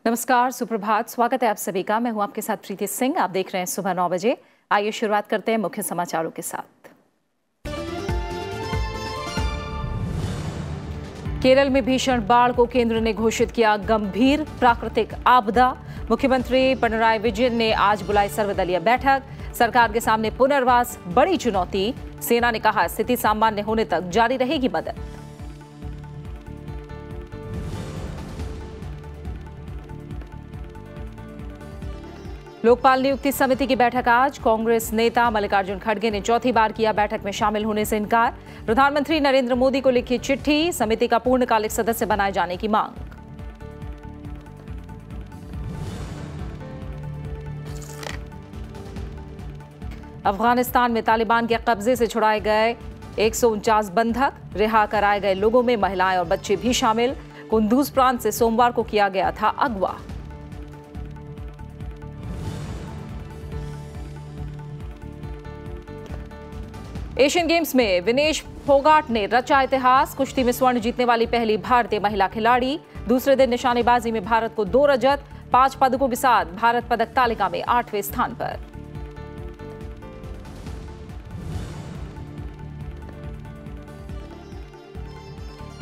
नमस्कार, सुप्रभात। स्वागत है आप सभी का। मैं हूं आपके साथ प्रीति सिंह। आप देख रहे हैं सुबह 9 बजे। आइए शुरुआत करते हैं मुख्य समाचारों के साथ। केरल में भीषण बाढ़ को केंद्र ने घोषित किया गंभीर प्राकृतिक आपदा। मुख्यमंत्री पिनराई विजयन ने आज बुलाई सर्वदलीय बैठक। सरकार के सामने पुनर्वास बड़ी चुनौती। सेना ने कहा स्थिति सामान्य होने तक जारी रहेगी मदद। लोकपाल नियुक्ति समिति की बैठक आज। कांग्रेस नेता मल्लिकार्जुन खड़गे ने चौथी बार किया बैठक में शामिल होने से इनकार। प्रधानमंत्री नरेंद्र मोदी को लिखी चिट्ठी, समिति का पूर्णकालिक सदस्य बनाए जाने की मांग। अफगानिस्तान में तालिबान के कब्जे से छुड़ाए गए 149 बंधक, रिहा कराए गए लोगों में महिलाएं और बच्चे भी शामिल। कुंदूज प्रांत से सोमवार को किया गया था अगवा। एशियन गेम्स में विनेश फोगाट ने रचा इतिहास। कुश्ती में स्वर्ण जीतने वाली पहली भारतीय महिला खिलाड़ी। दूसरे दिन निशानेबाजी में भारत को 2 रजत, 5 पदकों के साथ भारत पदक तालिका में 8वें स्थान पर।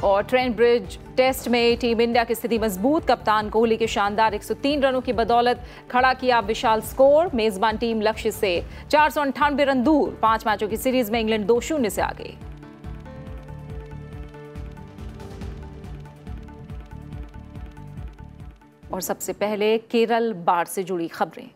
और ट्रेंट ब्रिज टेस्ट में टीम इंडिया की स्थिति मजबूत। कप्तान कोहली के शानदार 103 रनों की बदौलत खड़ा किया विशाल स्कोर। मेजबान टीम लक्ष्य से 498 रन दूर। 5 मैचों की सीरीज में इंग्लैंड 2-0 से आगे। और सबसे पहले केरल बाढ़ से जुड़ी खबरें।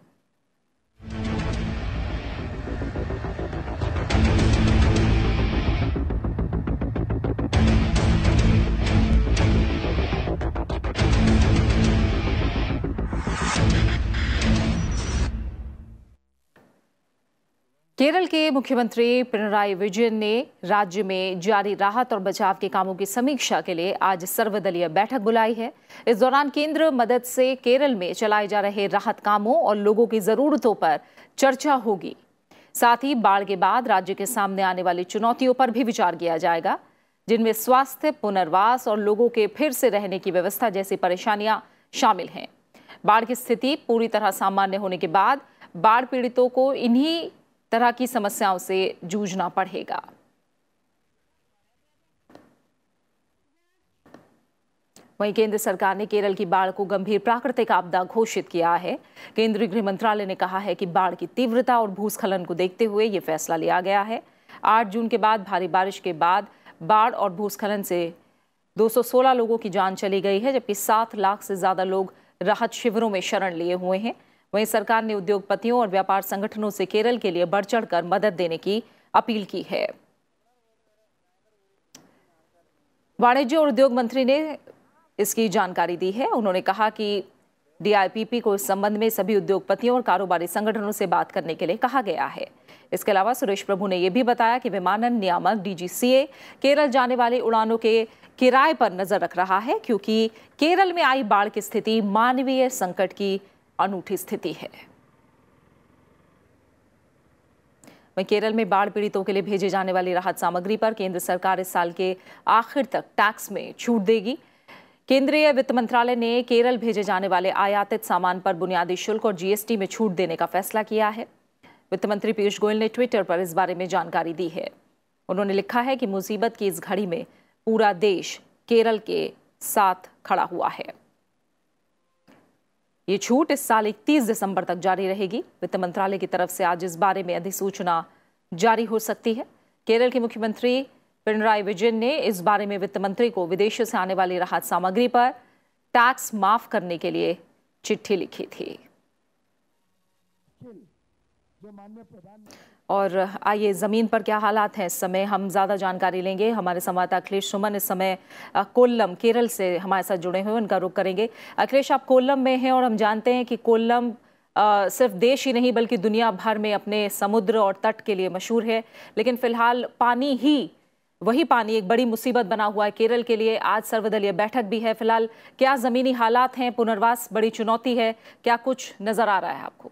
केरल के मुख्यमंत्री पिनराई विजयन ने राज्य में जारी राहत और बचाव के कामों की समीक्षा के लिए आज सर्वदलीय बैठक बुलाई है। इस दौरान केंद्र मदद से केरल में चलाए जा रहे राहत कामों और लोगों की जरूरतों पर चर्चा होगी। साथ ही बाढ़ के बाद राज्य के सामने आने वाली चुनौतियों पर भी विचार किया जाएगा, जिनमें स्वास्थ्य, पुनर्वास और लोगों के फिर से रहने की व्यवस्था जैसी परेशानियां शामिल हैं। बाढ़ की स्थिति पूरी तरह सामान्य होने के बाद बाढ़ पीड़ितों को इन्हीं तरह की समस्याओं से जूझना पड़ेगा। वहीं केंद्र सरकार ने केरल की बाढ़ को गंभीर प्राकृतिक आपदा घोषित किया है। केंद्रीय गृह मंत्रालय ने कहा है कि बाढ़ की तीव्रता और भूस्खलन को देखते हुए यह फैसला लिया गया है। 8 जून के बाद भारी बारिश के बाद बाढ़ और भूस्खलन से 216 लोगों की जान चली गई है, जबकि 7 लाख से ज्यादा लोग राहत शिविरों में शरण लिए हुए हैं। वहीं सरकार ने उद्योगपतियों और व्यापार संगठनों से केरल के लिए बढ़ चढ़कर मदद देने की अपील की है। वाणिज्य और उद्योग मंत्री ने इसकी जानकारी दी है। उन्होंने कहा कि DIPP को इस संबंध में सभी उद्योगपतियों और कारोबारी संगठनों से बात करने के लिए कहा गया है। इसके अलावा सुरेश प्रभु ने यह भी बताया कि विमानन नियामक DGCA केरल जाने वाली उड़ानों के किराए पर नजर रख रहा है, क्योंकि केरल में आई बाढ़ की स्थिति मानवीय संकट की अनूठी स्थिति है। वहीं केरल में बाढ़ पीड़ितों के लिए भेजे जाने वाली राहत सामग्री पर केंद्र सरकार इस साल के आखिर तक टैक्स में छूट देगी। केंद्रीय वित्त मंत्रालय ने केरल भेजे जाने वाले आयातित सामान पर बुनियादी शुल्क और GST में छूट देने का फैसला किया है। वित्त मंत्री पीयूष गोयल ने ट्विटर पर इस बारे में जानकारी दी है। उन्होंने लिखा है कि मुसीबत की इस घड़ी में पूरा देश केरल के साथ खड़ा हुआ है। ये छूट इस साल 31 दिसंबर तक जारी रहेगी। वित्त मंत्रालय की तरफ से आज इस बारे में अधिसूचना जारी हो सकती है। केरल के मुख्यमंत्री पिनराई विजयन ने इस बारे में वित्त मंत्री को विदेशों से आने वाली राहत सामग्री पर टैक्स माफ करने के लिए चिट्ठी लिखी थी। और आइए जमीन पर क्या हालात हैं इस समय, हम ज्यादा जानकारी लेंगे। हमारे संवाददाता अखिलेश सुमन इस समय कोल्लम केरल से हमारे साथ जुड़े हुए, उनका रुख करेंगे। अखिलेश, आप कोल्लम में हैं और हम जानते हैं कि कोल्लम सिर्फ देश ही नहीं बल्कि दुनिया भर में अपने समुद्र और तट के लिए मशहूर है, लेकिन फिलहाल वही पानी एक बड़ी मुसीबत बना हुआ है केरल के लिए। आज सर्वदलीय बैठक भी है। फिलहाल क्या जमीनी हालात हैं? पुनर्वास बड़ी चुनौती है, क्या कुछ नजर आ रहा है आपको?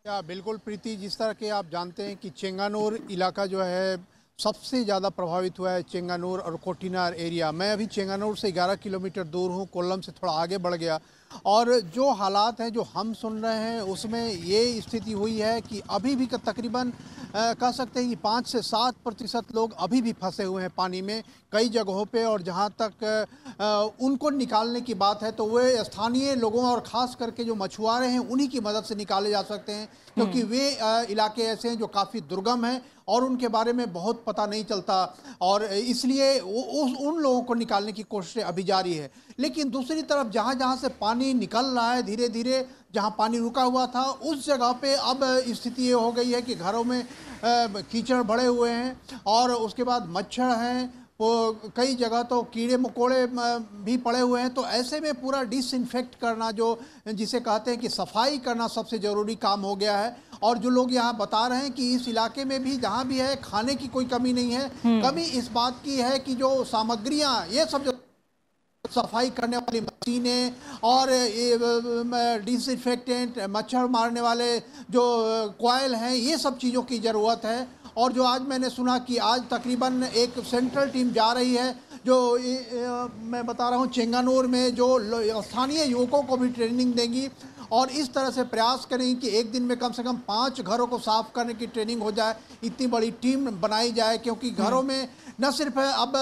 बिल्कुल प्रीति, जिस तरह के आप जानते हैं कि चेंगानूर इलाका जो है सबसे ज़्यादा प्रभावित हुआ है चेंगानूर और कोटिनार एरिया। मैं अभी चेंगानूर से 11 किलोमीटर दूर हूँ, कोल्लम से थोड़ा आगे बढ़ गया, और जो हालात हैं जो हम सुन रहे हैं उसमें ये स्थिति हुई है कि अभी भी तकरीबन कह सकते हैं कि 5 से 7% लोग अभी भी फंसे हुए हैं पानी में कई जगहों पे। और जहाँ तक उनको निकालने की बात है तो वे स्थानीय लोगों और ख़ास करके जो मछुआरे हैं उन्हीं की मदद से निकाले जा सकते हैं, क्योंकि वे इलाके ऐसे हैं जो काफ़ी दुर्गम हैं और उनके बारे में बहुत पता नहीं चलता, और इसलिए उन लोगों को निकालने की कोशिशें अभी जारी है। लेकिन दूसरी तरफ जहाँ जहाँ से पानी निकल रहा है धीरे धीरे, जहाँ पानी रुका हुआ था उस जगह पे अब स्थिति ये हो गई है कि घरों में कीचड़ भरे हुए हैं, और उसके बाद मच्छर हैं, वो कई जगह तो कीड़े मकोड़े भी पड़े हुए हैं। तो ऐसे में पूरा डिसइंफेक्ट करना, जो जिसे कहते हैं कि सफाई करना, सबसे ज़रूरी काम हो गया है। और जो लोग यहाँ बता रहे हैं कि इस इलाके में भी जहाँ भी है खाने की कोई कमी नहीं है, कमी इस बात की है कि जो सामग्रियाँ, ये सब जो सफाई करने वाली मशीनें और डिसइंफेक्टेंट, मच्छर मारने वाले जो कॉयल हैं, ये सब चीज़ों की ज़रूरत है। और जो आज मैंने सुना कि आज तकरीबन एक सेंट्रल टीम जा रही है जो मैं बता रहा हूँ चेंगानूर में, जो स्थानीय युवकों को भी ट्रेनिंग देंगी और इस तरह से प्रयास करेंगे कि एक दिन में कम से कम 5 घरों को साफ करने की ट्रेनिंग हो जाए, इतनी बड़ी टीम बनाई जाए। क्योंकि घरों में न सिर्फ अब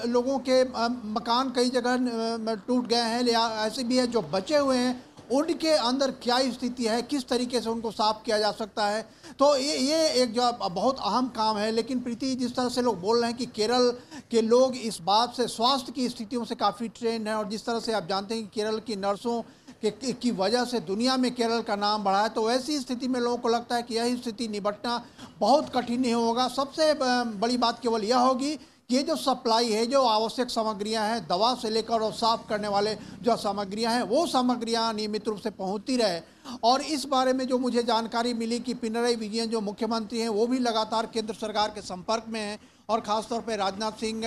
लोगों के मकान कई जगह टूट गए हैं, या ऐसे भी है जो बचे हुए हैं उनके अंदर क्या स्थिति है, किस तरीके से उनको साफ किया जा सकता है। तो ये एक जो बहुत अहम काम है। लेकिन प्रीति, जिस तरह से लोग बोल रहे हैं कि केरल के लोग इस बात से स्वास्थ्य की स्थितियों से काफ़ी ट्रेंड हैं, और जिस तरह से आप जानते हैं कि केरल की नर्सों की वजह से दुनिया में केरल का नाम बढ़ा है, तो ऐसी स्थिति में लोगों को लगता है कि यही स्थिति निपटना बहुत कठिन नहीं होगा। सबसे बड़ी बात केवल यह होगी ये जो सप्लाई है, जो आवश्यक सामग्रियां हैं, दवा से लेकर और साफ करने वाले जो सामग्रियां हैं, वो सामग्रियां नियमित रूप से पहुंचती रहे। और इस बारे में जो मुझे जानकारी मिली कि पिनराई विजयन जो मुख्यमंत्री हैं वो भी लगातार केंद्र सरकार के संपर्क में हैं, और ख़ासतौर पर राजनाथ सिंह,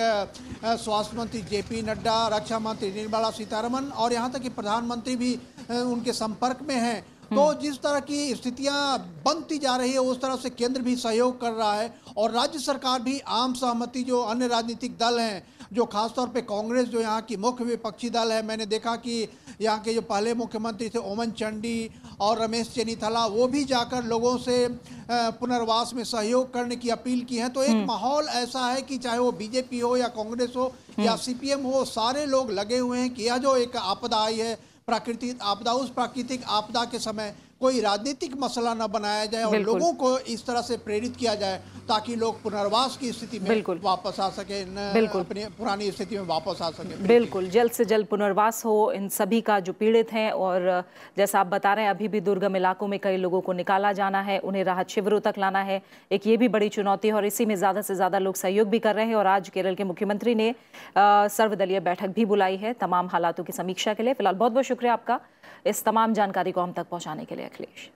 स्वास्थ्य मंत्री JP नड्डा, रक्षा मंत्री निर्मला सीतारमण और यहाँ तक कि प्रधानमंत्री भी उनके संपर्क में हैं। तो जिस तरह की स्थितियां बनती जा रही है उस तरह से केंद्र भी सहयोग कर रहा है, और राज्य सरकार भी आम सहमति, जो अन्य राजनीतिक दल हैं, जो खासतौर पे कांग्रेस जो यहाँ की मुख्य विपक्षी दल है, मैंने देखा कि यहाँ के जो पहले मुख्यमंत्री थे ओमन चांडी और रमेश चेन्नीथला, वो भी जाकर लोगों से पुनर्वास में सहयोग करने की अपील की है। तो एक माहौल ऐसा है कि चाहे वो बीजेपी हो या कांग्रेस हो या CPM हो, सारे लोग लगे हुए हैं कि यह जो एक आपदा आई है, प्राकृतिक आपदा, उस प्राकृतिक आपदा के समय कोई राजनीतिक मसला न बनाया जाए और लोगों को इस तरह से प्रेरित किया जाए ताकि लोग पुनर्वास की स्थिति में वापस आ सके, अपनी पुरानी स्थिति में वापस आ सके। बिल्कुल, जल्द से जल्द पुनर्वास हो इन सभी का जो पीड़ित हैं। और जैसा आप बता रहे हैं, अभी भी दुर्गम इलाकों में कई लोगों को निकाला जाना है, उन्हें राहत शिविरों तक लाना है, एक ये भी बड़ी चुनौती है, और इसी में ज़्यादा से ज़्यादा लोग सहयोग भी कर रहे हैं। और आज केरल के मुख्यमंत्री ने सर्वदलीय बैठक भी बुलाई है तमाम हालातों की समीक्षा के लिए। फिलहाल बहुत बहुत शुक्रिया आपका इस तमाम जानकारी को हम तक पहुंचाने के लिए, अखिलेश।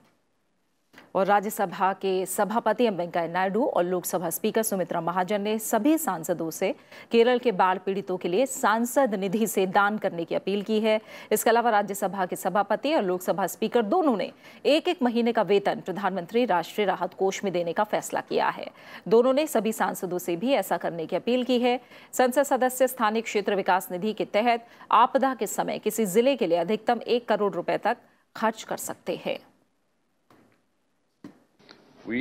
और राज्यसभा के सभापति एम वेंकैया नायडू और लोकसभा स्पीकर सुमित्रा महाजन ने सभी सांसदों से केरल के बाढ़ पीड़ितों के लिए सांसद निधि से दान करने की अपील की है। इसके अलावा राज्यसभा के सभापति और लोकसभा स्पीकर दोनों ने एक महीने का वेतन प्रधानमंत्री राष्ट्रीय राहत कोष में देने का फैसला किया है। दोनों ने सभी सांसदों से भी ऐसा करने की अपील की है। संसद सदस्य स्थानीय क्षेत्र विकास निधि के तहत आपदा के समय किसी जिले के लिए अधिकतम 1 करोड़ रुपए तक खर्च कर सकते हैं। We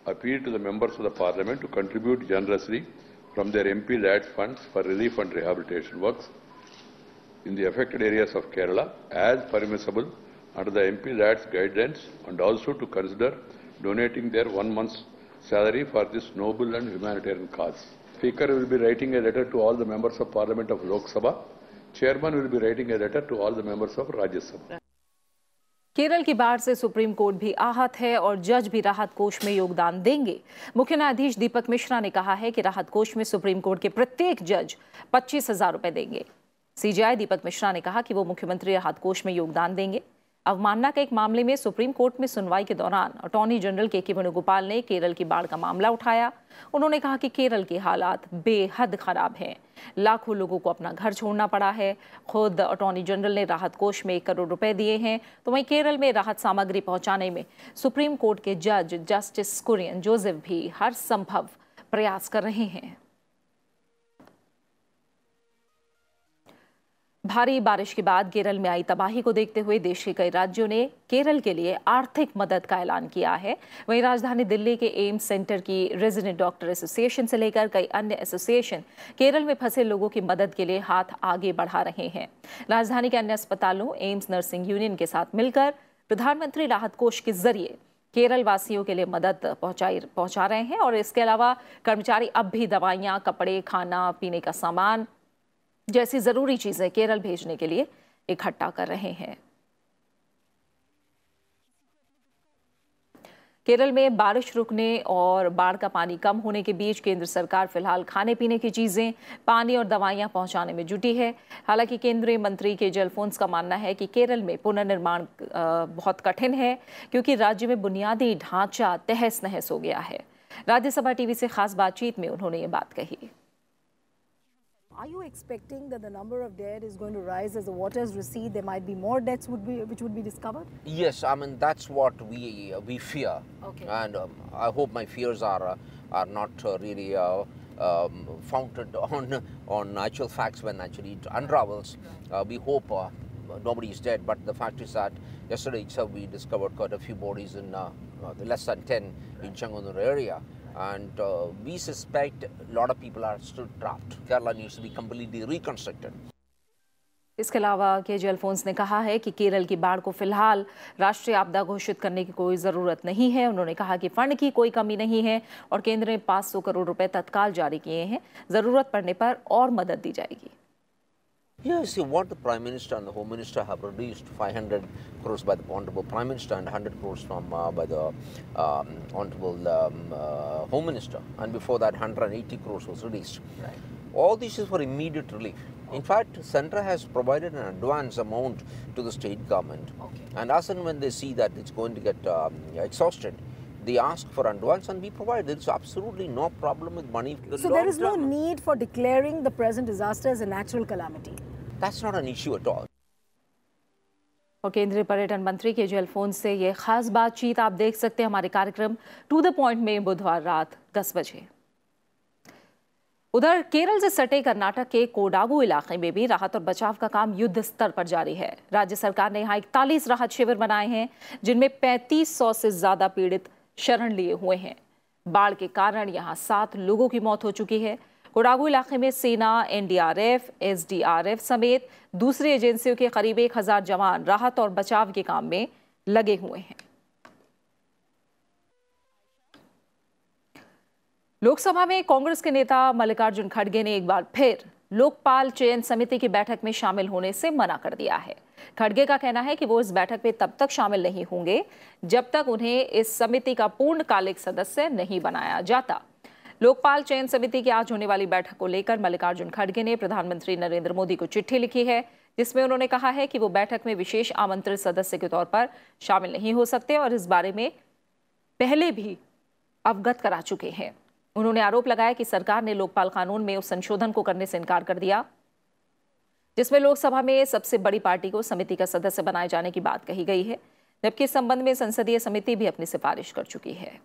appeal to the members of the parliament to contribute generously from their MP's ad funds for relief and rehabilitation works in the affected areas of Kerala as permissible under the MP's ads guidelines, and also to consider donating their 1 month's salary for this noble and humanitarian cause. Speaker will be writing a letter to all the members of parliament of Lok Sabha. Chairman will be writing a letter to all the members of Rajya Sabha. Kerala की बाढ़ से supreme court भी आहत है और जज भी राहत कोष में योगदान देंगे। मुख्य न्यायाधीश दीपक मिश्रा ने कहा है कि राहत कोष में सुप्रीम कोर्ट के प्रत्येक जज 25,000 रुपए देंगे। CJI दीपक मिश्रा ने कहा कि वो मुख्यमंत्री राहत कोष में योगदान देंगे। अवमानना के एक मामले में सुप्रीम कोर्ट में सुनवाई के दौरान अटॉर्नी जनरल के वेणुगोपाल ने केरल की बाढ़ का मामला उठाया। उन्होंने कहा कि केरल के हालात बेहद खराब हैं, लाखों लोगों को अपना घर छोड़ना पड़ा है। खुद अटॉर्नी जनरल ने राहत कोष में 1 करोड़ रुपए दिए हैं। तो वहीं केरल में राहत सामग्री पहुंचाने में सुप्रीम कोर्ट के जज जस्टिस कुरियन जोसेफ भी हर संभव प्रयास कर रहे हैं। भारी बारिश के बाद केरल में आई तबाही को देखते हुए देश के कई राज्यों ने केरल के लिए आर्थिक मदद का ऐलान किया है। वहीं राजधानी दिल्ली के एम्स सेंटर की रेजिडेंट डॉक्टर एसोसिएशन से लेकर कई अन्य एसोसिएशन केरल में फंसे लोगों की मदद के लिए हाथ आगे बढ़ा रहे हैं। राजधानी के अन्य अस्पतालों, एम्स नर्सिंग यूनियन के साथ मिलकर प्रधानमंत्री राहत कोष के जरिए केरल वासियों के लिए मदद पहुंचा रहे हैं और इसके अलावा कर्मचारी अब भी दवाइयां, कपड़े, खाना पीने का सामान जैसी जरूरी चीजें केरल भेजने के लिए इकट्ठा कर रहे हैं। केरल में बारिश रुकने और बाढ़ का पानी कम होने के बीच केंद्र सरकार फिलहाल खाने पीने की चीजें, पानी और दवाइयां पहुंचाने में जुटी है। हालांकि केंद्रीय मंत्री केजे अल्फोंस का मानना है कि केरल में पुनर्निर्माण बहुत कठिन है क्योंकि राज्य में बुनियादी ढांचा तहस नहस हो गया है। राज्यसभा टीवी से खास बातचीत में उन्होंने ये बात कही। Are you expecting that the number of dead is going to rise as the waters recede? There might be more deaths which would be discovered? Yes, I mean that's what we fear, Okay. And I hope my fears are not really founded on actual facts when actually it unravels. We hope nobody is dead, but the fact is that yesterday itself we discovered quite a few bodies in less than 10 in Changanur area. And we suspect a lot of people are still trapped. Kerala needs to be completely reconstructed. इसके अलावा KJ Alphons ने कहा है कि केरल की बाढ़ को फिलहाल राष्ट्रीय आपदा घोषित करने की कोई ज़रूरत नहीं है। उन्होंने कहा कि फंड की कोई कमी नहीं है और केंद्र ने 500 करोड़ रुपए तत्काल जारी किए हैं। ज़रूरत पड़ने पर और मदद दी जाएगी। Yes, see what the Prime Minister and the Home Minister have released 500 crores by the Honorable Prime Minister and 100 crores from by the Honorable Home Minister, and before that 180 crores was released. Right. All this is for immediate relief. In fact, Centre has provided an advance amount to the state government, and as and when they see that it's going to get exhausted, they ask for advance and we provide. There is absolutely no problem with money. So there is no need for declaring the present disaster as a natural calamity. That's not an issue at all. और केंद्रीय पर्यटन मंत्री KJ Alphons से ये खास बातचीत आप देख सकते हैं हमारे कार्यक्रम टू द पॉइंट में बुधवार रात 10 बजे। उधर केरल से सटे कर्नाटक के कोडागु इलाके में भी राहत और बचाव का काम युद्ध स्तर पर जारी है। राज्य सरकार ने यहाँ 41 राहत शिविर बनाए हैं जिनमें 3500 से ज्यादा पीड़ित शरण लिए हुए हैं। बाढ़ के कारण यहाँ 7 लोगों की मौत हो चुकी है। कोडागु इलाके में सेना, एनडीआरएफ, एसडीआरएफ समेत दूसरी एजेंसियों के करीब 1000 जवान राहत और बचाव के काम में लगे हुए हैं। लोकसभा में कांग्रेस के नेता मल्लिकार्जुन खड़गे ने एक बार फिर लोकपाल चयन समिति की बैठक में शामिल होने से मना कर दिया है। खड़गे का कहना है कि वो इस बैठक में तब तक शामिल नहीं होंगे जब तक उन्हें इस समिति का पूर्णकालिक सदस्य नहीं बनाया जाता। लोकपाल चयन समिति की आज होने वाली बैठक को लेकर मल्लिकार्जुन खड़गे ने प्रधानमंत्री नरेंद्र मोदी को चिट्ठी लिखी है जिसमें उन्होंने कहा है कि वो बैठक में विशेष आमंत्रित सदस्य के तौर पर शामिल नहीं हो सकते और इस बारे में पहले भी अवगत करा चुके हैं। उन्होंने आरोप लगाया कि सरकार ने लोकपाल कानून में उस संशोधन को करने से इनकार कर दिया जिसमें लोकसभा में सबसे बड़ी पार्टी को समिति का सदस्य बनाए जाने की बात कही गई है, जबकि इस संबंध में संसदीय समिति भी अपनी सिफारिश कर चुकी है।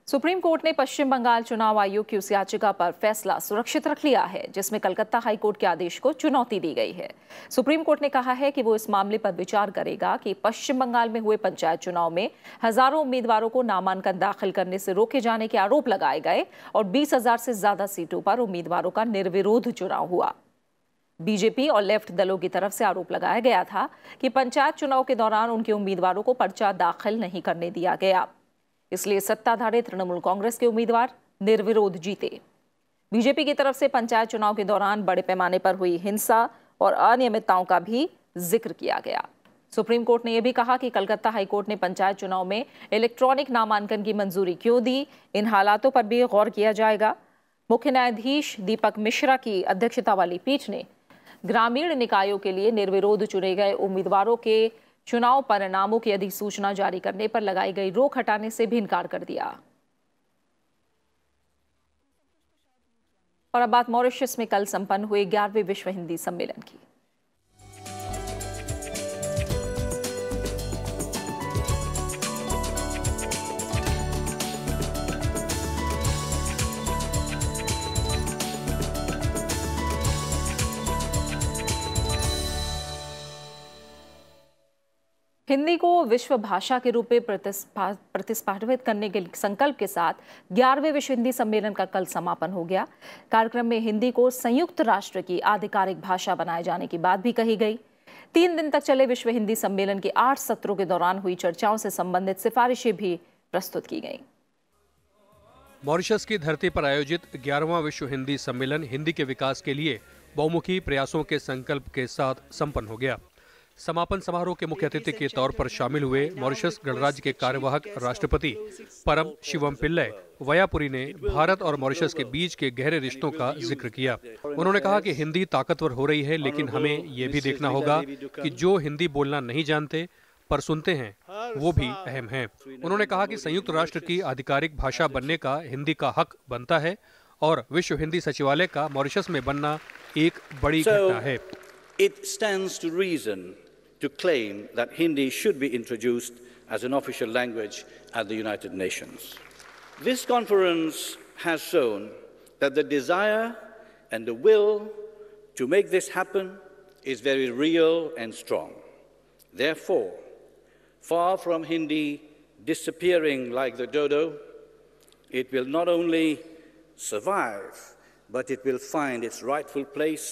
सुप्रीम कोर्ट ने पश्चिम बंगाल चुनाव आयोग की उस याचिका पर फैसला सुरक्षित रख लिया है जिसमें कलकत्ता हाई कोर्ट के आदेश को चुनौती दी गई है। सुप्रीम कोर्ट ने कहा है कि वो इस मामले पर विचार करेगा कि पश्चिम बंगाल में हुए पंचायत चुनाव में हजारों उम्मीदवारों को नामांकन दाखिल करने से रोके जाने के आरोप लगाए गए और 20,000 से ज्यादा सीटों पर उम्मीदवारों का निर्विरोध चुनाव हुआ। बीजेपी और लेफ्ट दलों की तरफ से आरोप लगाया गया था कि पंचायत चुनाव के दौरान उनके उम्मीदवारों को पर्चा दाखिल नहीं करने दिया गया, इसलिए सत्ताधारी तृणमूल कांग्रेस के उम्मीदवार निर्विरोध जीते। बीजेपी की तरफ से पंचायत चुनाव के दौरान बड़े पैमाने पर हुई हिंसा और अनियमितताओं का भी जिक्र किया गया। सुप्रीम कोर्ट ने यह भी कहा कि कलकत्ता हाईकोर्ट ने पंचायत चुनाव में इलेक्ट्रॉनिक नामांकन की मंजूरी क्यों दी, इन हालातों पर भी गौर किया जाएगा। मुख्य न्यायाधीश दीपक मिश्रा की अध्यक्षता वाली पीठ ने ग्रामीण निकायों के लिए निर्विरोध चुने गए उम्मीदवारों के चुनाव परिणामों की अधिसूचना जारी करने पर लगाई गई रोक हटाने से भी इनकार कर दिया। और अब बात मॉरिशस में कल संपन्न हुए 11वें विश्व हिंदी सम्मेलन की। हिंदी को विश्व भाषा के रूप में प्रतिष्ठापित करने के संकल्प के साथ 11वें विश्व हिंदी सम्मेलन का कल समापन हो गया। कार्यक्रम में हिंदी को संयुक्त राष्ट्र की आधिकारिक भाषा बनाए जाने की बात भी कही गई। 3 दिन तक चले विश्व हिंदी सम्मेलन के 8 सत्रों के दौरान हुई चर्चाओं से संबंधित सिफारिशें भी प्रस्तुत की गई। मॉरिशस की धरती पर आयोजित 11वां विश्व हिंदी सम्मेलन हिंदी के विकास के लिए बहुमुखी प्रयासों के संकल्प के साथ संपन्न हो गया। समापन समारोह के मुख्य अतिथि के तौर पर शामिल हुए मॉरिशस गणराज्य के कार्यवाहक राष्ट्रपति परम शिवम पिल्लई वयापुरी ने भारत और मॉरिशस के बीच के गहरे रिश्तों का जिक्र किया। उन्होंने कहा कि हिंदी ताकतवर हो रही है, लेकिन हमें ये भी देखना होगा कि जो हिंदी बोलना नहीं जानते पर सुनते हैं वो भी अहम है। उन्होंने कहा कि संयुक्त राष्ट्र की आधिकारिक भाषा बनने का हिंदी का हक बनता है और विश्व हिंदी सचिवालय का मॉरिशस में बनना एक बड़ी घटना है। It stands to reason to claim that Hindi should be introduced as an official language at the United Nations. This conference has shown that the desire and the will to make this happen is very real and strong. Therefore, far from Hindi disappearing like the dodo, it will not only survive, but it will find its rightful place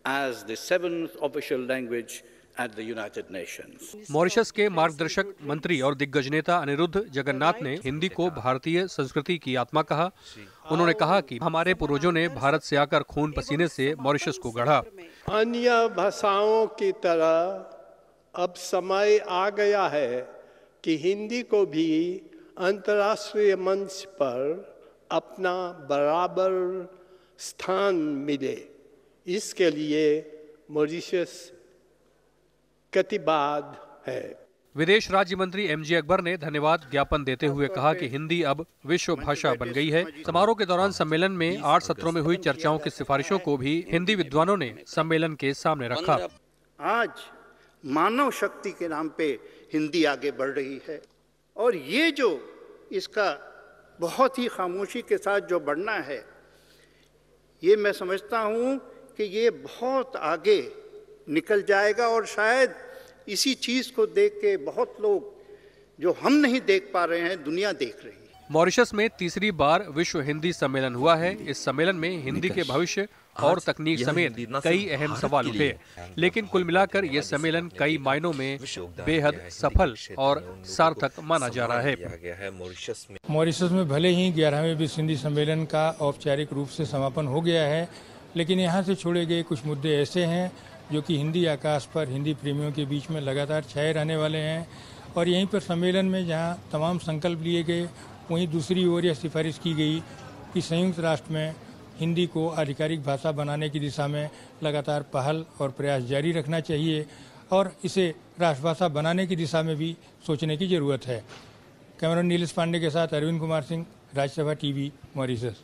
as the 7th official language at the United Nations. Mauritius के मार्गदर्शक मंत्री और दिग्गज नेता अनिरुद्ध जगन्नाथ ने हिंदी को भारतीय संस्कृति की आत्मा कहा। उन्होंने कहा कि हमारे पूर्वजों ने भारत से आकर खून पसीने से मॉरिशस को गढ़ा। अन्य भाषाओं की तरह अब समय आ गया है कि हिंदी को भी अंतर्राष्ट्रीय मंच पर अपना बराबर स्थान मिले। इसके लिए मॉरिशस प्रतिबद्ध है। विदेश राज्य मंत्री एमजे अकबर ने धन्यवाद ज्ञापन देते हुए कहा कि हिंदी अब विश्व भाषा बन गई है। समारोह के दौरान सम्मेलन में 8 सत्रों में हुई चर्चाओं की सिफारिशों को भी हिंदी विद्वानों ने सम्मेलन के सामने रखा। आज मानव शक्ति के नाम पे हिंदी आगे बढ़ रही है और ये जो इसका बहुत ही खामोशी के साथ जो बढ़ना है, ये मैं समझता हूँ कि ये बहुत आगे निकल जाएगा और शायद इसी चीज को देख के बहुत लोग जो हम नहीं देख पा रहे हैं, दुनिया देख रही है। मॉरिशस में तीसरी बार विश्व हिंदी सम्मेलन हुआ है। इस सम्मेलन में हिंदी के भविष्य और तकनीक समेत कई अहम सवाल उठे, लेकिन कुल मिलाकर ये सम्मेलन कई मायनों में बेहद सफल और सार्थक माना जा रहा है। मॉरिशस में भले ही 11वें विश्व हिंदी सम्मेलन का औपचारिक रूप से समापन हो गया है, लेकिन यहाँ से छोड़े गए कुछ मुद्दे ऐसे हैं जो कि हिंदी आकाश पर हिंदी प्रेमियों के बीच में लगातार छाए रहने वाले हैं। और यहीं पर सम्मेलन में जहाँ तमाम संकल्प लिए गए, वहीं दूसरी ओर यह सिफारिश की गई कि संयुक्त राष्ट्र में हिंदी को आधिकारिक भाषा बनाने की दिशा में लगातार पहल और प्रयास जारी रखना चाहिए और इसे राष्ट्रभाषा बनाने की दिशा में भी सोचने की जरूरत है। कैमरामैन नीलेश पांडे के साथ Arvind Kumar Singh, Rajya Sabha TV, Mauritius.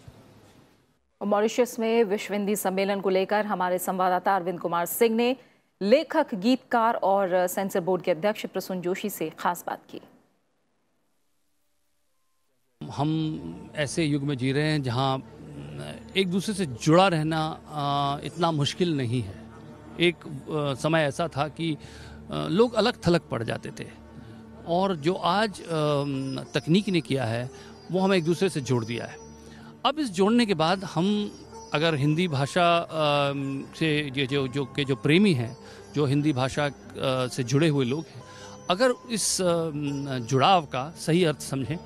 Mauritius में विश्व हिंदी सम्मेलन को लेकर हमारे संवाददाता अरविंद कुमार सिंह ने लेखक, गीतकार और सेंसर बोर्ड के अध्यक्ष प्रसून जोशी से खास बात की। हम ऐसे युग में जी रहे हैं जहां एक दूसरे से जुड़ा रहना इतना मुश्किल नहीं है। एक समय ऐसा था कि लोग अलग थलग पड़ जाते थे और जो आज तकनीक ने किया है वो हमें एक दूसरे से जोड़ दिया है। अब इस जोड़ने के बाद हम अगर हिंदी भाषा से जो प्रेमी हैं, जो हिंदी भाषा से जुड़े हुए लोग हैं, अगर इस जुड़ाव का सही अर्थ समझें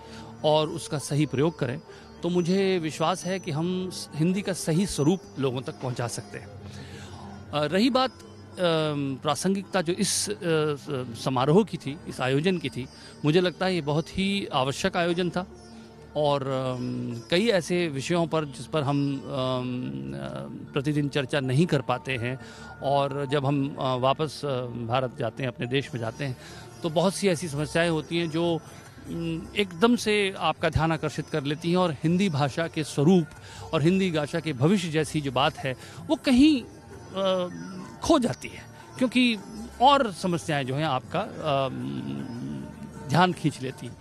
और उसका सही प्रयोग करें तो मुझे विश्वास है कि हम हिंदी का सही स्वरूप लोगों तक पहुंचा सकते हैं। रही बात प्रासंगिकता जो इस समारोह की थी, इस आयोजन की थी, मुझे लगता है ये बहुत ही आवश्यक आयोजन था और कई ऐसे विषयों पर जिस पर हम प्रतिदिन चर्चा नहीं कर पाते हैं और जब हम वापस भारत जाते हैं, अपने देश में जाते हैं, तो बहुत सी ऐसी समस्याएं होती हैं जो एकदम से आपका ध्यान आकर्षित कर लेती हैं और हिंदी भाषा के स्वरूप और हिंदी भाषा के भविष्य जैसी जो बात है वो कहीं खो जाती है, क्योंकि और समस्याएं जो हैं आपका ध्यान खींच लेती हैं।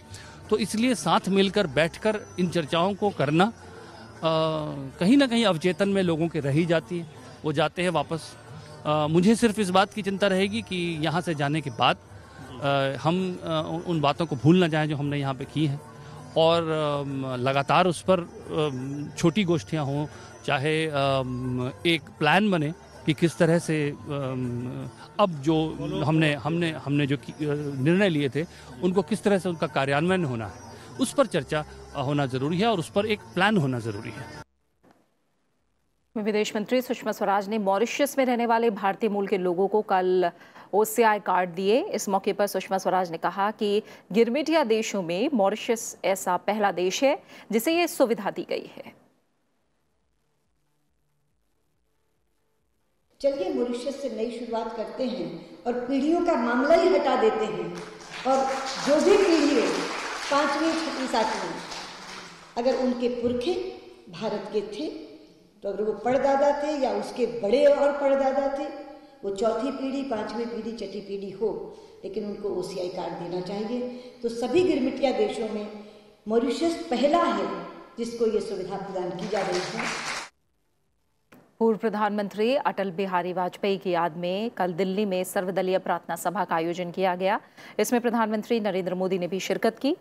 तो इसलिए साथ मिलकर बैठकर इन चर्चाओं को करना कहीं ना कहीं अवचेतन में लोगों के रह ही जाती है, वो जाते हैं वापस। मुझे सिर्फ इस बात की चिंता रहेगी कि यहाँ से जाने के बाद हम उन बातों को भूल ना जाएं जो हमने यहाँ पे की हैं, और लगातार उस पर छोटी गोष्ठियाँ हों, चाहे एक प्लान बने कि किस तरह से अब जो हमने जो निर्णय लिए थे उनको किस तरह से उनका कार्यान्वयन होना है, उस पर चर्चा होना जरूरी है और उस पर एक प्लान होना जरूरी है। विदेश मंत्री सुषमा स्वराज ने मॉरिशस में रहने वाले भारतीय मूल के लोगों को कल OCI कार्ड दिए। इस मौके पर सुषमा स्वराज ने कहा कि गिरमिटिया देशों में मॉरिशस ऐसा पहला देश है जिसे ये सुविधा दी गई है। चलिए मॉरिशस से नई शुरुआत करते हैं और पीढ़ियों का मामला ही हटा देते हैं, और जो भी पीढ़ी हो, 5वीं 6वीं 7वीं, अगर उनके पुरखे भारत के थे तो अगर वो परदादा थे या उसके बड़े और परदादा थे, वो चौथी पीढ़ी, 5वीं पीढ़ी, 6ठी पीढ़ी हो, लेकिन उनको OCI कार्ड देना चाहिए। तो सभी गिरमिटिया देशों में मॉरिशस पहला है जिसको ये सुविधा प्रदान की जा रही है। पूर्व प्रधानमंत्री अटल बिहारी वाजपेयी की याद में कल दिल्ली में सर्वदलीय प्रार्थना सभा का आयोजन किया गया। इसमें प्रधानमंत्री नरेंद्र मोदी ने भी शिरकत की।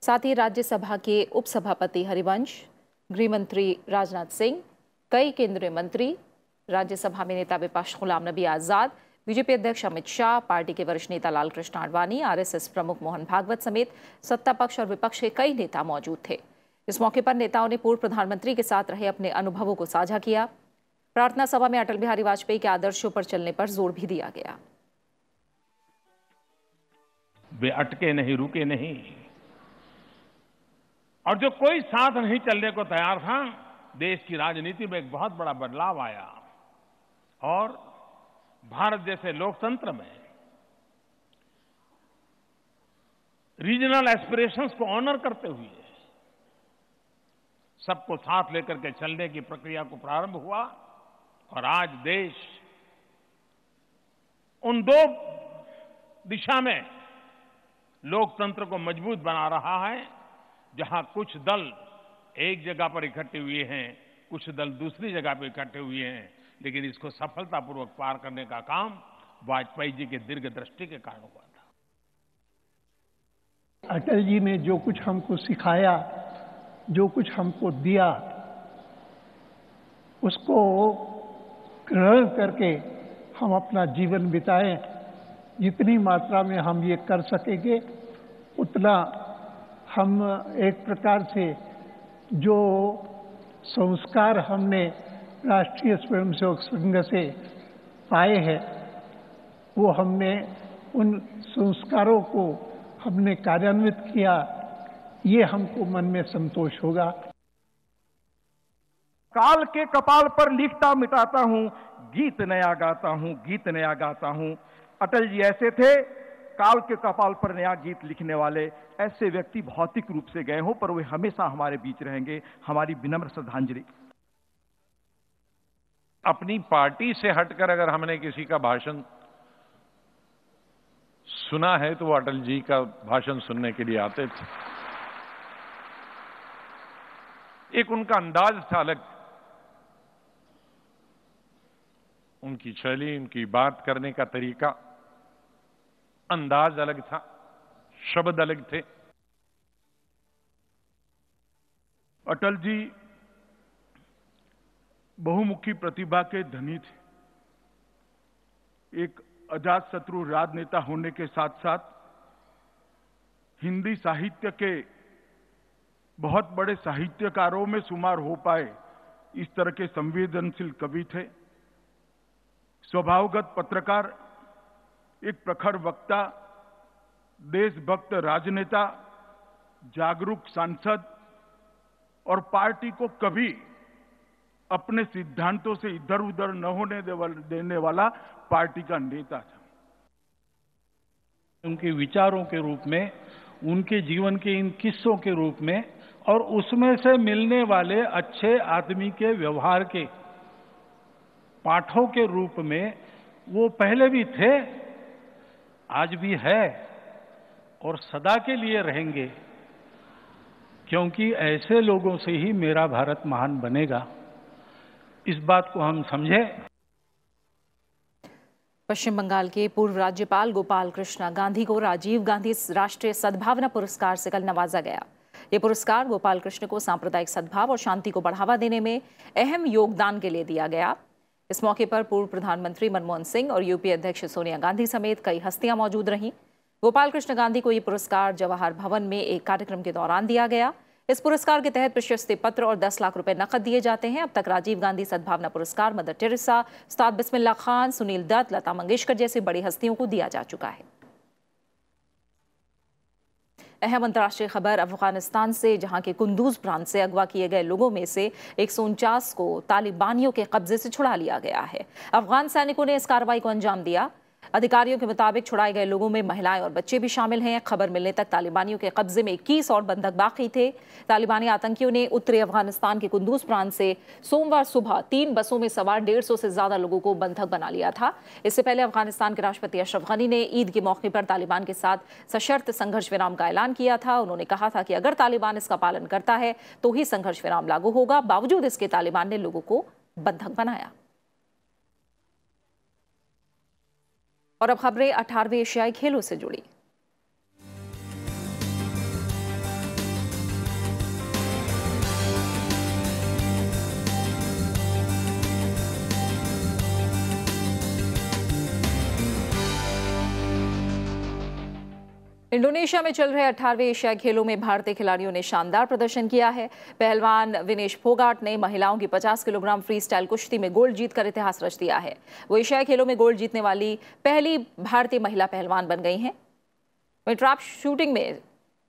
साथ ही राज्यसभा के उपसभापति हरिवंश, गृह मंत्री राजनाथ सिंह, कई केंद्रीय मंत्री, राज्यसभा में नेता विपक्ष गुलाम नबी आजाद, बीजेपी अध्यक्ष अमित शाह, पार्टी के वरिष्ठ नेता लालकृष्ण आडवाणी, RSS प्रमुख मोहन भागवत समेत सत्ता पक्ष और विपक्ष के कई नेता मौजूद थे। इस मौके पर नेताओं ने पूर्व प्रधानमंत्री के साथ रहे अपने अनुभवों को साझा किया। प्रार्थना सभा में अटल बिहारी वाजपेयी के आदर्शों पर चलने पर जोर भी दिया गया। वे अटके नहीं, रुके नहीं, और जो कोई साथ नहीं चलने को तैयार था, देश की राजनीति में एक बहुत बड़ा बदलाव आया और भारत जैसे लोकतंत्र में रीजनल एस्पिरेशंस को ऑनर करते हुए सबको साथ लेकर के चलने की प्रक्रिया को प्रारंभ हुआ, और आज देश उन दो दिशा में लोकतंत्र को मजबूत बना रहा है, जहां कुछ दल एक जगह पर इकट्ठे हुए हैं, कुछ दल दूसरी जगह पर इकट्ठे हुए हैं, लेकिन इसको सफलतापूर्वक पार करने का काम वाजपेयी जी के दीर्घ दृष्टि के कारण हुआ था। अटल जी ने जो कुछ हमको सिखाया, जो कुछ हमको दिया, उसको ग्रहण करके हम अपना जीवन बिताएं। जितनी मात्रा में हम ये कर सकेंगे उतना हम एक प्रकार से जो संस्कार हमने राष्ट्रीय स्वयंसेवक संघ से पाए हैं, वो हमने उन संस्कारों को हमने कार्यान्वित किया, ये हमको मन में संतोष होगा। काल के कपाल पर लिखता मिटाता हूं, गीत नया गाता हूं, गीत नया गाता हूं। अटल जी ऐसे थे, काल के कपाल पर नया गीत लिखने वाले। ऐसे व्यक्ति भौतिक रूप से गए हो, पर वे हमेशा हमारे बीच रहेंगे। हमारी विनम्र श्रद्धांजलि। अपनी पार्टी से हटकर अगर हमने किसी का भाषण सुना है तो वो अटल जी का भाषण सुनने के लिए आते थे। एक उनका अंदाज था अलग, उनकी शैली, उनकी बात करने का तरीका, अंदाज अलग था, शब्द अलग थे। अटल जी बहुमुखी प्रतिभा के धनी थे। एक अजातशत्रु राजनेता होने के साथ साथ हिंदी साहित्य के बहुत बड़े साहित्यकारों में शुमार हो पाए, इस तरह के संवेदनशील कवि थे। स्वभावगत पत्रकार, एक प्रखर वक्ता, देशभक्त राजनेता, जागरूक सांसद, और पार्टी को कभी अपने सिद्धांतों से इधर उधर न होने देने वाला पार्टी का नेता था। उनके विचारों के रूप में, उनके जीवन के इन किस्सों के रूप में, और उसमें से मिलने वाले अच्छे आदमी के व्यवहार के पाठों के रूप में वो पहले भी थे, आज भी है और सदा के लिए रहेंगे, क्योंकि ऐसे लोगों से ही मेरा भारत महान बनेगा। इस बात को हम समझें। पश्चिम बंगाल के पूर्व राज्यपाल गोपाल कृष्ण गांधी को राजीव गांधी राष्ट्रीय सद्भावना पुरस्कार से कल नवाजा गया। ये पुरस्कार गोपाल कृष्ण को सांप्रदायिक सद्भाव और शांति को बढ़ावा देने में अहम योगदान के लिए दिया गया। इस मौके पर पूर्व प्रधानमंत्री मनमोहन सिंह और यूपीए अध्यक्ष सोनिया गांधी समेत कई हस्तियां मौजूद रहीं। गोपाल कृष्ण गांधी को ये पुरस्कार जवाहर भवन में एक कार्यक्रम के दौरान दिया गया। इस पुरस्कार के तहत प्रशस्ति पत्र और 10 लाख रुपए नकद दिए जाते हैं। अब तक राजीव गांधी सद्भावना पुरस्कार मदर टेरेसा, उस्ताद बिस्मिल्लाह खान, सुनील दत्त, लता मंगेशकर जैसी बड़ी हस्तियों को दिया जा चुका है। अहम अंतर्राष्ट्रीय खबर अफगानिस्तान से, जहां के कुंदूज प्रांत से अगवा किए गए लोगों में से 149 को तालिबानियों के कब्जे से छुड़ा लिया गया है। अफगान सैनिकों ने इस कार्रवाई को अंजाम दिया। अधिकारियों के मुताबिक छुड़ाए गए लोगों में महिलाएं और बच्चे भी शामिल हैं। खबर मिलने तक तालिबानियों के कब्जे में 21 और बंधक बाकी थे। तालिबानी आतंकियों ने उत्तरी अफगानिस्तान के कुंदूज प्रांत से सोमवार सुबह 3 बसों में सवार 150 से ज्यादा लोगों को बंधक बना लिया था। इससे पहले अफगानिस्तान के राष्ट्रपति अशरफ गनी ने ईद के मौके पर तालिबान के साथ सशर्त संघर्ष विराम का ऐलान किया था। उन्होंने कहा था कि अगर तालिबान इसका पालन करता है तो ही संघर्ष विराम लागू होगा। बावजूद इसके तालिबान ने लोगों को बंधक बनाया। और अब खबरें 18वें एशियाई खेलों से जुड़ी। इंडोनेशिया में चल रहे 18वें एशियाई खेलों में भारतीय खिलाड़ियों ने शानदार प्रदर्शन किया है। पहलवान विनेश फोगाट ने महिलाओं की 50 किलोग्राम फ्री स्टाइल कुश्ती में गोल्ड जीतकर इतिहास रच दिया है। वो एशियाई खेलों में गोल्ड जीतने वाली पहली भारतीय महिला पहलवान बन गई हैं। वहीं ट्रैप शूटिंग में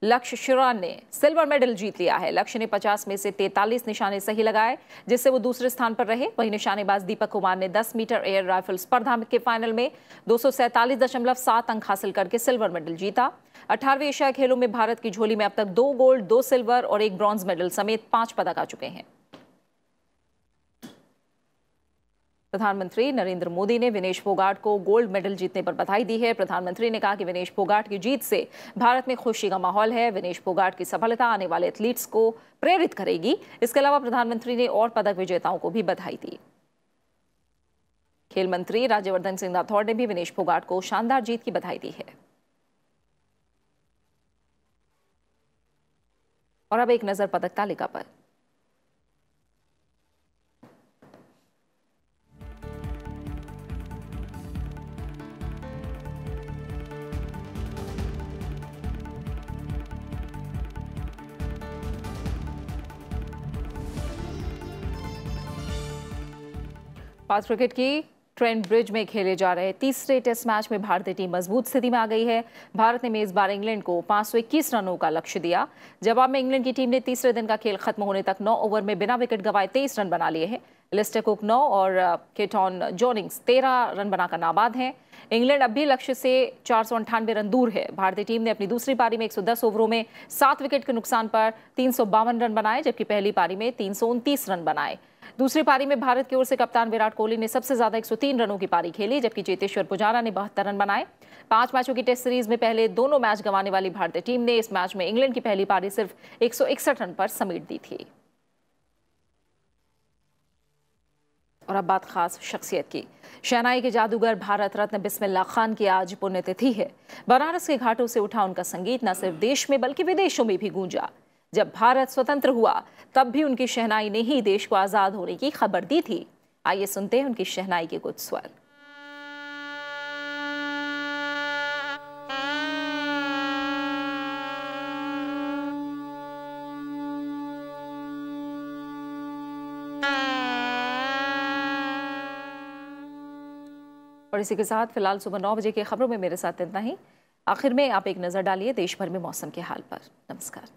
लक्ष्य शिरान ने सिल्वर मेडल जीत लिया है। लक्ष्य ने 50 में से 43 निशाने सही लगाए, जिससे वो दूसरे स्थान पर रहे। वहीं निशानेबाज दीपक कुमार ने 10 मीटर एयर राइफल स्पर्धा के फाइनल में 247.7 अंक हासिल करके सिल्वर मेडल जीता। 18वें एशियाई खेलों में भारत की झोली में अब तक 2 गोल्ड, 2 सिल्वर और 1 ब्रॉन्ज मेडल समेत 5 पदक आ चुके हैं। प्रधानमंत्री नरेंद्र मोदी ने विनेश फोगाट को गोल्ड मेडल जीतने पर बधाई दी है। प्रधानमंत्री ने कहा कि विनेश फोगाट की जीत से भारत में खुशी का माहौल है। विनेश फोगाट की सफलता आने वाले एथलीट्स को प्रेरित करेगी। इसके अलावा प्रधानमंत्री ने और पदक विजेताओं को भी बधाई दी। खेल मंत्री राज्यवर्धन सिंह राठौड़ ने भी विनेश फोगाट को शानदार जीत की बधाई दी है। और अब एक नजर पदक तालिका पर। पार्थ क्रिकेट की ट्रेंट ब्रिज में खेले जा रहे तीसरे टेस्ट मैच में भारतीय टीम मजबूत स्थिति में आ गई है। भारत ने मेजबान इंग्लैंड को 521 रनों का लक्ष्य दिया। जवाब में इंग्लैंड की टीम ने तीसरे दिन का खेल खत्म होने तक 9 ओवर में बिना विकेट गंवाए 23 रन बना लिए हैं। लिस्टर कुक 9 और केटॉन जोनिंग्स 13 रन बनाकर नाबाद हैं। इंग्लैंड अब भी लक्ष्य से 498 रन दूर है। भारतीय टीम ने अपनी दूसरी पारी में 110 ओवरों में 7 विकेट के नुकसान पर 352 रन बनाए, जबकि पहली पारी में 329 रन बनाए। दूसरी पारी में भारत की ओर से कप्तान विराट कोहली ने सबसे ज्यादा 103 रनों की पारी खेली, जबकि चेतेश्वर पुजारा ने 72 रन बनाए। 5 मैचों की टेस्ट सीरीज में पहले दोनों मैच गंवाने वाली भारतीय टीम ने इस मैच में इंग्लैंड की पहली पारी सिर्फ 161 रन पर समेट दी थी। और अब बात खास शख्सियत की। शहनाई के जादूगर भारत रत्न बिस्मिल्लाह खान की आज पुण्यतिथि है। बनारस के घाटों से उठा उनका संगीत न सिर्फ देश में बल्कि विदेशों में भी गूंजा। जब भारत स्वतंत्र हुआ तब भी उनकी शहनाई ने ही देश को आजाद होने की खबर दी थी। आइए सुनते हैं उनकी शहनाई के कुछ स्वर। और इसी के साथ फिलहाल सुबह 9 बजे की खबरों में मेरे साथ इतना ही। आखिर में आप एक नजर डालिए देश भर में मौसम के हाल पर। नमस्कार।